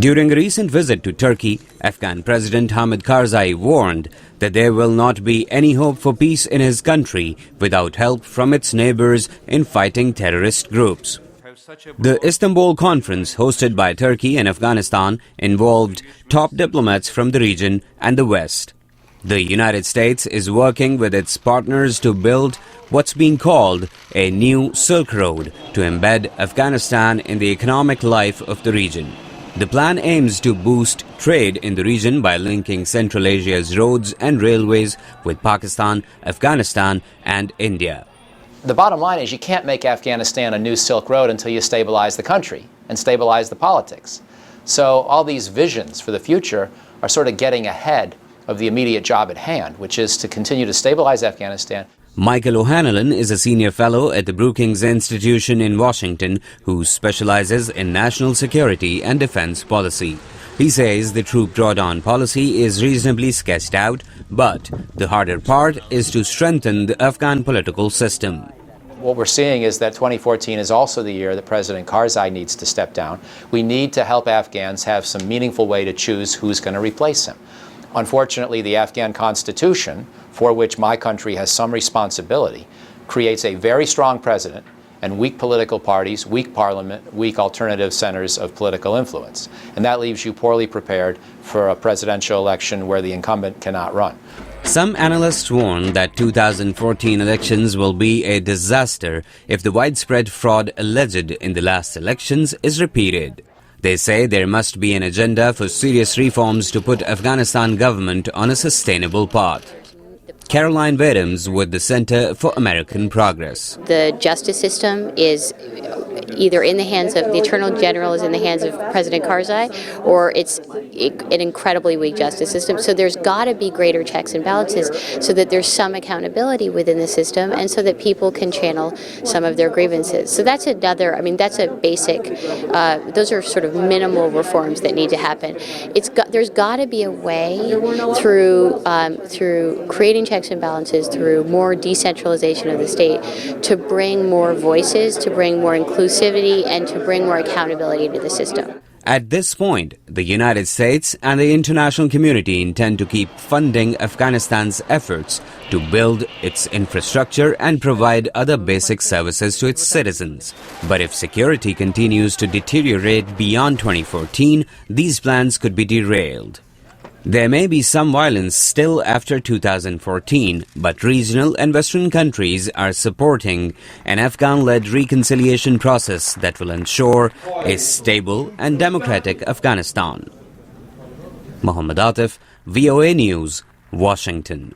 During a recent visit to Turkey, Afghan President Hamid Karzai warned that there will not be any hope for peace in his country without help from its neighbors in fighting terrorist groups. The Istanbul conference hosted by Turkey and Afghanistan involved top diplomats from the region and the West. The United States is working with its partners to build what's being called a new Silk Road to embed Afghanistan in the economic life of the region. The plan aims to boost trade in the region by linking Central Asia's roads and railways with Pakistan, Afghanistan and India. The bottom line is you can't make Afghanistan a new Silk Road until you stabilize the country and stabilize the politics. So all these visions for the future are sort of getting ahead of the immediate job at hand, which is to continue to stabilize Afghanistan. Michael O'Hanlon is a senior fellow at the Brookings Institution in Washington who specializes in national security and defense policy. He says the troop drawdown policy is reasonably sketched out, but the harder part is to strengthen the Afghan political system. What we're seeing is that 2014 is also the year that President Karzai needs to step down. We need to help Afghans have some meaningful way to choose who's going to replace him. Unfortunately, the Afghan Constitution, for which my country has some responsibility, creates a very strong president and weak political parties, weak parliament, weak alternative centers of political influence. And that leaves you poorly prepared for a presidential election where the incumbent cannot run. Some analysts warn that 2014 elections will be a disaster if the widespread fraud alleged in the last elections is repeated. They say there must be an agenda for serious reforms to put Afghanistan government on a sustainable path. Caroline Wadhams with the Center for American Progress. The justice system is either in the hands of the Attorney General, is in the hands of President Karzai, or it's an incredibly weak justice system. So there's got to be greater checks and balances so that there's some accountability within the system and so that people can channel some of their grievances. So that's another, that's a basic, those are sort of minimal reforms that need to happen. There's got to be a way through creating checks and balances, through more decentralization of the state, to bring more voices, to bring more inclusivity, and to bring more accountability to the system. At this point, the United States and the international community intend to keep funding Afghanistan's efforts to build its infrastructure and provide other basic services to its citizens. But if security continues to deteriorate beyond 2014, these plans could be derailed. There may be some violence still after 2014, but regional and Western countries are supporting an Afghan-led reconciliation process that will ensure a stable and democratic Afghanistan. Mohammad Atif, VOA News, Washington.